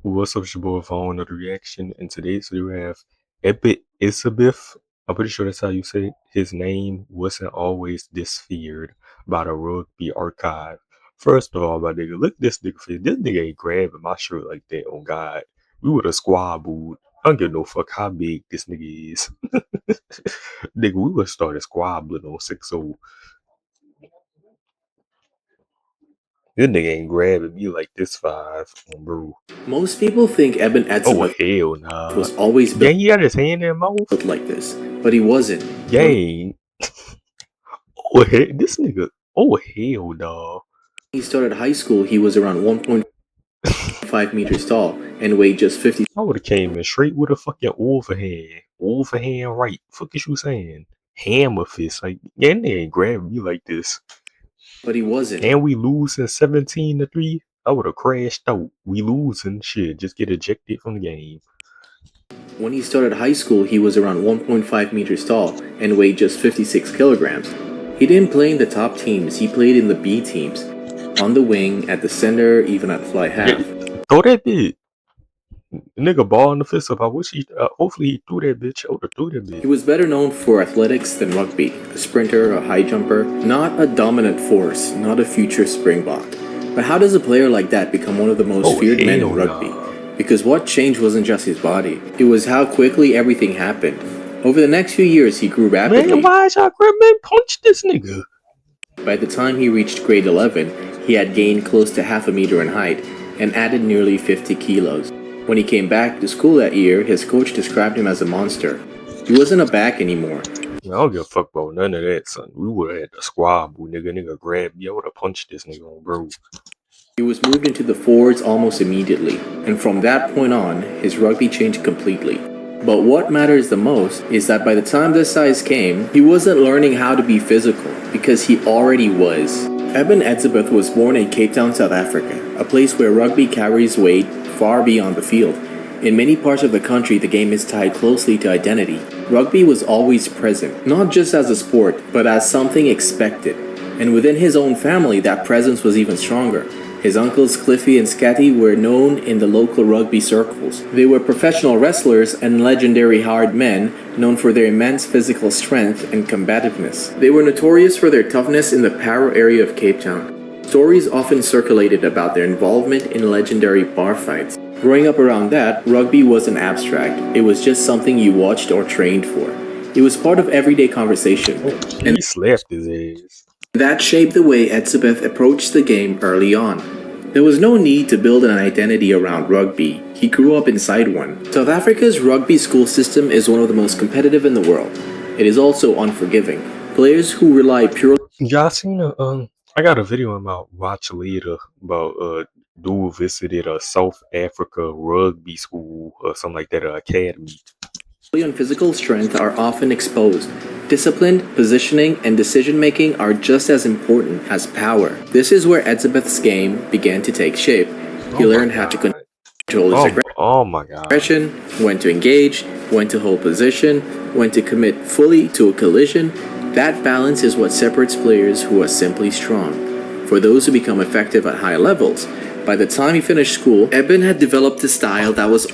What's up, it's your boy Vaughn of the Reaction, and today we have Etzebeth. I'm pretty sure that's how you say it. His name wasn't always this feared by the rugby archive. First of all, my nigga, look at this nigga face. This nigga ain't grabbing my shirt like that, on God. We would have squabbled. I don't give no fuck how big this nigga is. Nigga, we would have started squabbling on 6-0. This nigga ain't grabbing me like this 5, bro. Most people think Eben Oh, Etzebeth hell nah. was always Yeah, he got his hand in his mouth. built like this, but he wasn't. Gang. Oh, this nigga. Oh, hell no. When he started high school, he was around 1.5 meters tall and weighed just 50. I would have came in straight with a fucking overhand. Overhand right. Fuck is you saying? Hammer fist. Like, yeah, they ain't grabbing me like this. But he wasn't. And we losing 17-3. I would have crashed out. We losing. Shit, just get ejected from the game. When he started high school, he was around 1.5 meters tall and weighed just 56 kilograms. He didn't play in the top teams, he played in the B teams. On the wing, at the center, even at fly half. Yeah, throw that bitch. Nigga ball in the fist up. I wish he, hopefully he threw that bitch. I would have threw that bitch. He was better known for athletics than rugby. A sprinter, a high jumper, not a dominant force, not a future Springbok. But how does a player like that become one of the most feared men in rugby? Because what changed wasn't just his body, it was how quickly everything happened. Over the next few years, he grew rapidly. Man, why is y'all man punch this nigga? By the time he reached grade 11, he had gained close to half a meter in height and added nearly 50 kilos. When he came back to school that year, his coach described him as a monster. He wasn't a back anymore. I don't give a fuck about none of that, son. We would have had the squabble, nigga grabbed me. I would have punched this nigga on, bro. He was moved into the forwards almost immediately, and from that point on, his rugby changed completely. But what matters the most is that by the time this size came, he wasn't learning how to be physical, because he already was. Eben Etzebeth was born in Cape Town, South Africa, a place where rugby carries weight far beyond the field. In many parts of the country, the game is tied closely to identity. Rugby was always present, not just as a sport, but as something expected. And within his own family, that presence was even stronger. His uncles Cliffy and Scatty were known in the local rugby circles. They were professional wrestlers and legendary hard men, known for their immense physical strength and combativeness. They were notorious for their toughness in the Paro area of Cape Town. Stories often circulated about their involvement in legendary bar fights. Growing up around that, rugby wasn't abstract. It was just something you watched or trained for. It was part of everyday conversation. And he slapped his ass. That shaped the way Etzebeth approached the game early on. There was no need to build an identity around rugby. He grew up inside one. South Africa's rugby school system is one of the most competitive in the world. It is also unforgiving. Players who rely purely... Y'all seen I got a video on my watch later about dude visited a South Africa rugby school or something like that, academy. On physical strength are often exposed. Discipline, positioning, and decision-making are just as important as power. This is where Etzebeth's game began to take shape. He learned how to control his aggression, when to engage, when to hold position, when to commit fully to a collision. That balance is what separates players who are simply strong. For those who become effective at high levels, by the time he finished school, Eben had developed a style that was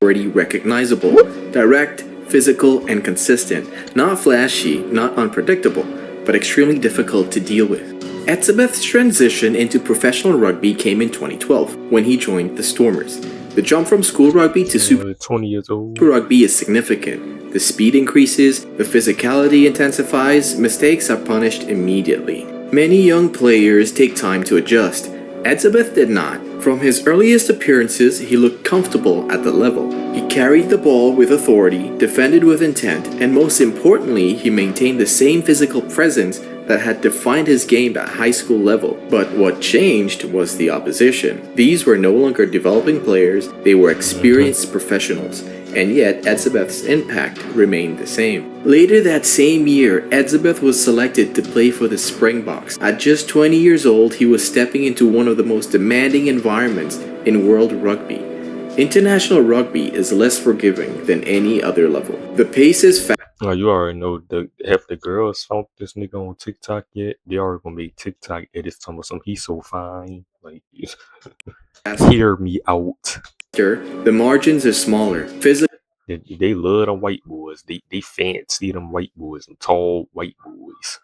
already recognizable, direct, physical, and consistent. Not flashy, not unpredictable, but extremely difficult to deal with. Etzebeth's transition into professional rugby came in 2012, when he joined the Stormers. The jump from school rugby to Super 20 years old rugby is significant. The speed increases, the physicality intensifies, mistakes are punished immediately. Many young players take time to adjust. Etzebeth did not. From his earliest appearances, he looked comfortable at the level. He carried the ball with authority, defended with intent, and most importantly, he maintained the same physical presence that had defined his game at high school level. But what changed was the opposition. These were no longer developing players, they were experienced professionals. And yet, Etzebeth's impact remained the same. Later that same year, Etzebeth was selected to play for the Springboks. At just 20 years old, he was stepping into one of the most demanding environments in world rugby. International rugby is less forgiving than any other level. The pace is fast. Oh, you already know have the girls found this nigga on TikTok yet? They already gonna make TikTok edits talking about some he's so fine. Like, hear me out. the margins are smaller. They love them white boys. They fancy them white boys, them tall white boys.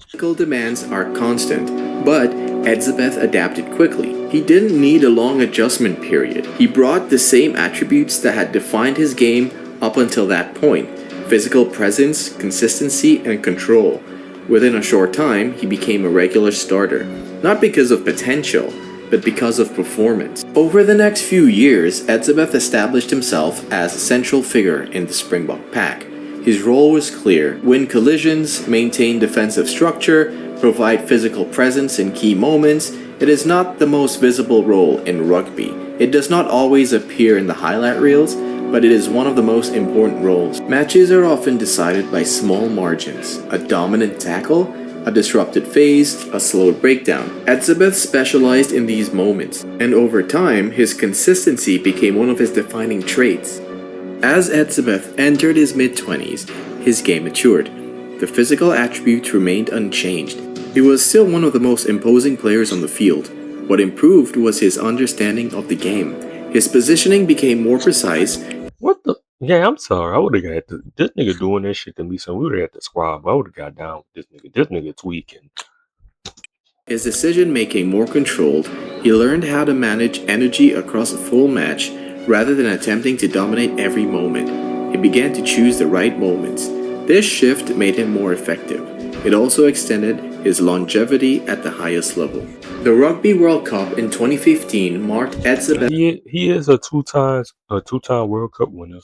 Physical demands are constant, but Etzebeth adapted quickly. He didn't need a long adjustment period. He brought the same attributes that had defined his game up until that point: physical presence, consistency, and control. Within a short time, he became a regular starter, not because of potential, but because of performance. Over the next few years, Etzebeth established himself as a central figure in the Springbok pack. His role was clear: win collisions, maintain defensive structure, provide physical presence in key moments. It is not the most visible role in rugby. It does not always appear in the highlight reels, but it is one of the most important roles. Matches are often decided by small margins: a dominant tackle, a disrupted phase, a slowed breakdown. Etzebeth specialized in these moments, and over time, his consistency became one of his defining traits. As Etzebeth entered his mid-20s, his game matured. The physical attributes remained unchanged. He was still one of the most imposing players on the field. What improved was his understanding of the game. His positioning became more precise. What the? Yeah, I'm sorry. I would have got this nigga doing that shit to me. So we would have had the squad. But I would have got down with this nigga. This nigga tweaking. His decision making more controlled. He learned how to manage energy across a full match rather than attempting to dominate every moment. He began to choose the right moments. This shift made him more effective. It also extended his longevity at the highest level. The Rugby World Cup in 2015 marked Etzebeth's He is a two-time World Cup winner.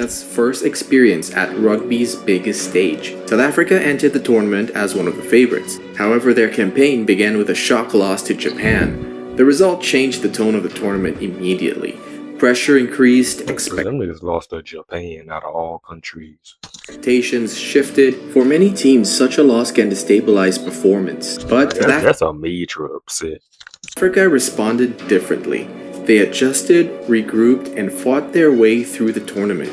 first experience at rugby's biggest stage. South Africa entered the tournament as one of the favorites. However, their campaign began with a shock loss to Japan. The result changed the tone of the tournament immediately. Pressure increased, Them niggas lost to Japan out of all countries. expectations shifted. For many teams, such a loss can destabilize performance. But That's a major upset. Africa responded differently. They adjusted, regrouped, and fought their way through the tournament.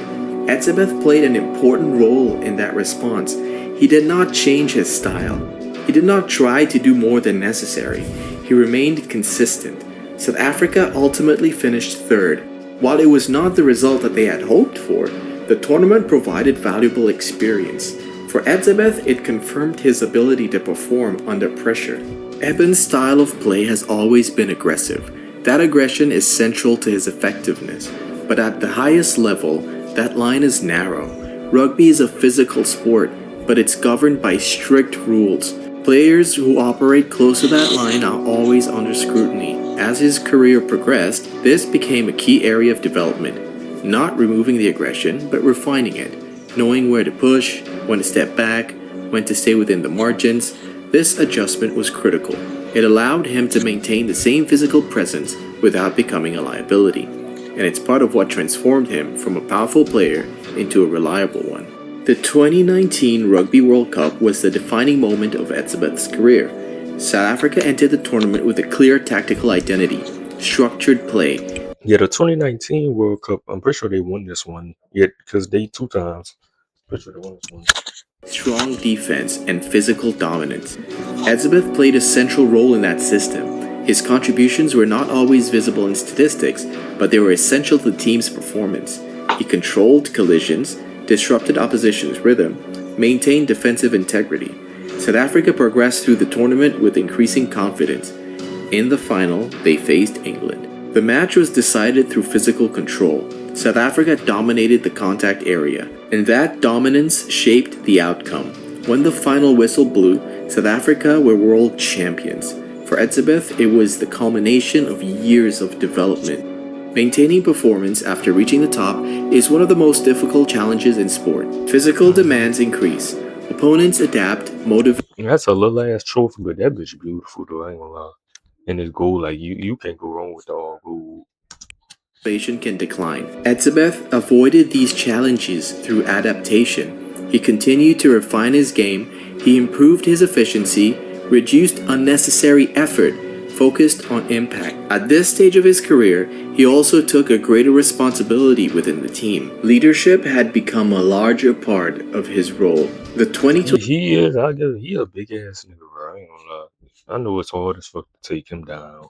Etzebeth played an important role in that response. He did not change his style. He did not try to do more than necessary. He remained consistent. South Africa ultimately finished third. While it was not the result that they had hoped for, the tournament provided valuable experience. For Etzebeth, it confirmed his ability to perform under pressure. Eben's style of play has always been aggressive. That aggression is central to his effectiveness. But at the highest level, that line is narrow. Rugby is a physical sport, but it's governed by strict rules. Players who operate close to that line are always under scrutiny. As his career progressed, this became a key area of development. Not removing the aggression, but refining it. Knowing where to push, when to step back, when to stay within the margins. This adjustment was critical. It allowed him to maintain the same physical presence without becoming a liability. And it's part of what transformed him from a powerful player into a reliable one. The 2019 Rugby World Cup was the defining moment of Etzebeth's career. South Africa entered the tournament with a clear tactical identity, structured play. Yeah, the 2019 World Cup, I'm pretty sure they won this one. Yeah, because they 2 times. Pretty sure they won this one. Strong defense, and physical dominance. Etzebeth played a central role in that system. His contributions were not always visible in statistics, but they were essential to the team's performance. He controlled collisions, disrupted opposition's rhythm, maintained defensive integrity. South Africa progressed through the tournament with increasing confidence. In the final, they faced England. The match was decided through physical control. South Africa dominated the contact area, and that dominance shaped the outcome. When the final whistle blew, South Africa were world champions. For Etzebeth, it was the culmination of years of development. Maintaining performance after reaching the top is one of the most difficult challenges in sport. Physical demands increase. Opponents adapt, motivate. That's a little ass trophy, but that bitch beautiful though. I ain't gonna lie. And it's gold. Like you can't go wrong with the all gold. Motivation can decline. Etzebeth avoided these challenges through adaptation. He continued to refine his game. He improved his efficiency, reduced unnecessary effort, focused on impact. At this stage of his career, he also took a greater responsibility within the team. Leadership had become a larger part of his role. The 2020 He is. I guess he a big ass nigga, bro. I ain't gonna lie. I know it's hard as fuck to take him down.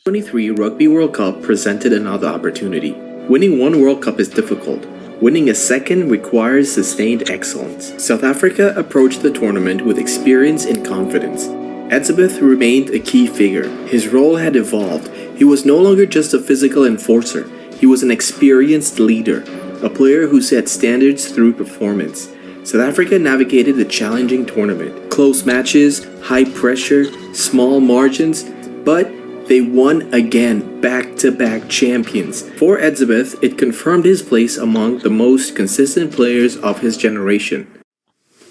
2023 Rugby World Cup presented another opportunity. Winning one World Cup is difficult. Winning a second requires sustained excellence. South Africa approached the tournament with experience and confidence. Etzebeth remained a key figure. His role had evolved. He was no longer just a physical enforcer. He was an experienced leader, a player who set standards through performance. South Africa navigated the challenging tournament. Close matches, high pressure, small margins, but they won again, back-to-back champions. For Etzebeth, it confirmed his place among the most consistent players of his generation.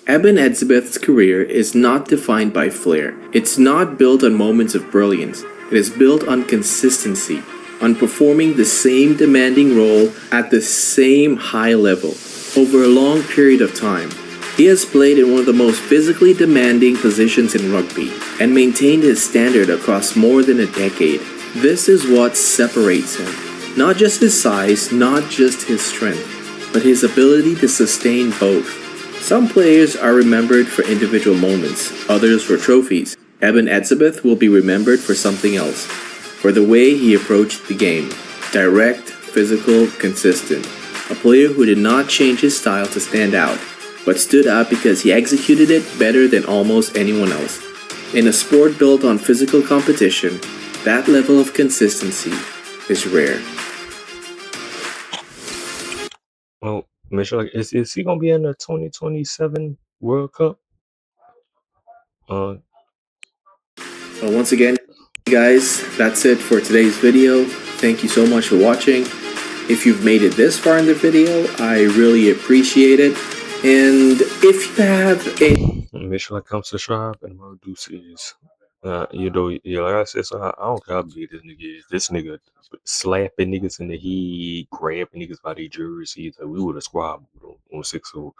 Eben Etzebeth's career is not defined by flair. It's not built on moments of brilliance. It is built on consistency, on performing the same demanding role at the same high level over a long period of time. He has played in one of the most physically demanding positions in rugby and maintained his standard across more than a decade. This is what separates him. Not just his size, not just his strength, but his ability to sustain both. Some players are remembered for individual moments, others for trophies. Eben Etzebeth will be remembered for something else, for the way he approached the game. Direct, physical, consistent. A player who did not change his style to stand out, but stood out because he executed it better than almost anyone else. In a sport built on physical competition, that level of consistency is rare. Well, Michelle, is he gonna be in the 2027 World Cup? Once again, guys, that's it for today's video. Thank you so much for watching. If you've made it this far in the video, I really appreciate it. And if you have a Make sure like, comment, subscribe, and my deuces. You know, yeah, like I said, so I don't care how big this nigga is. This nigga slapping niggas in the head, grabbing niggas by their jerseys. Like, we would have squad on 6-0.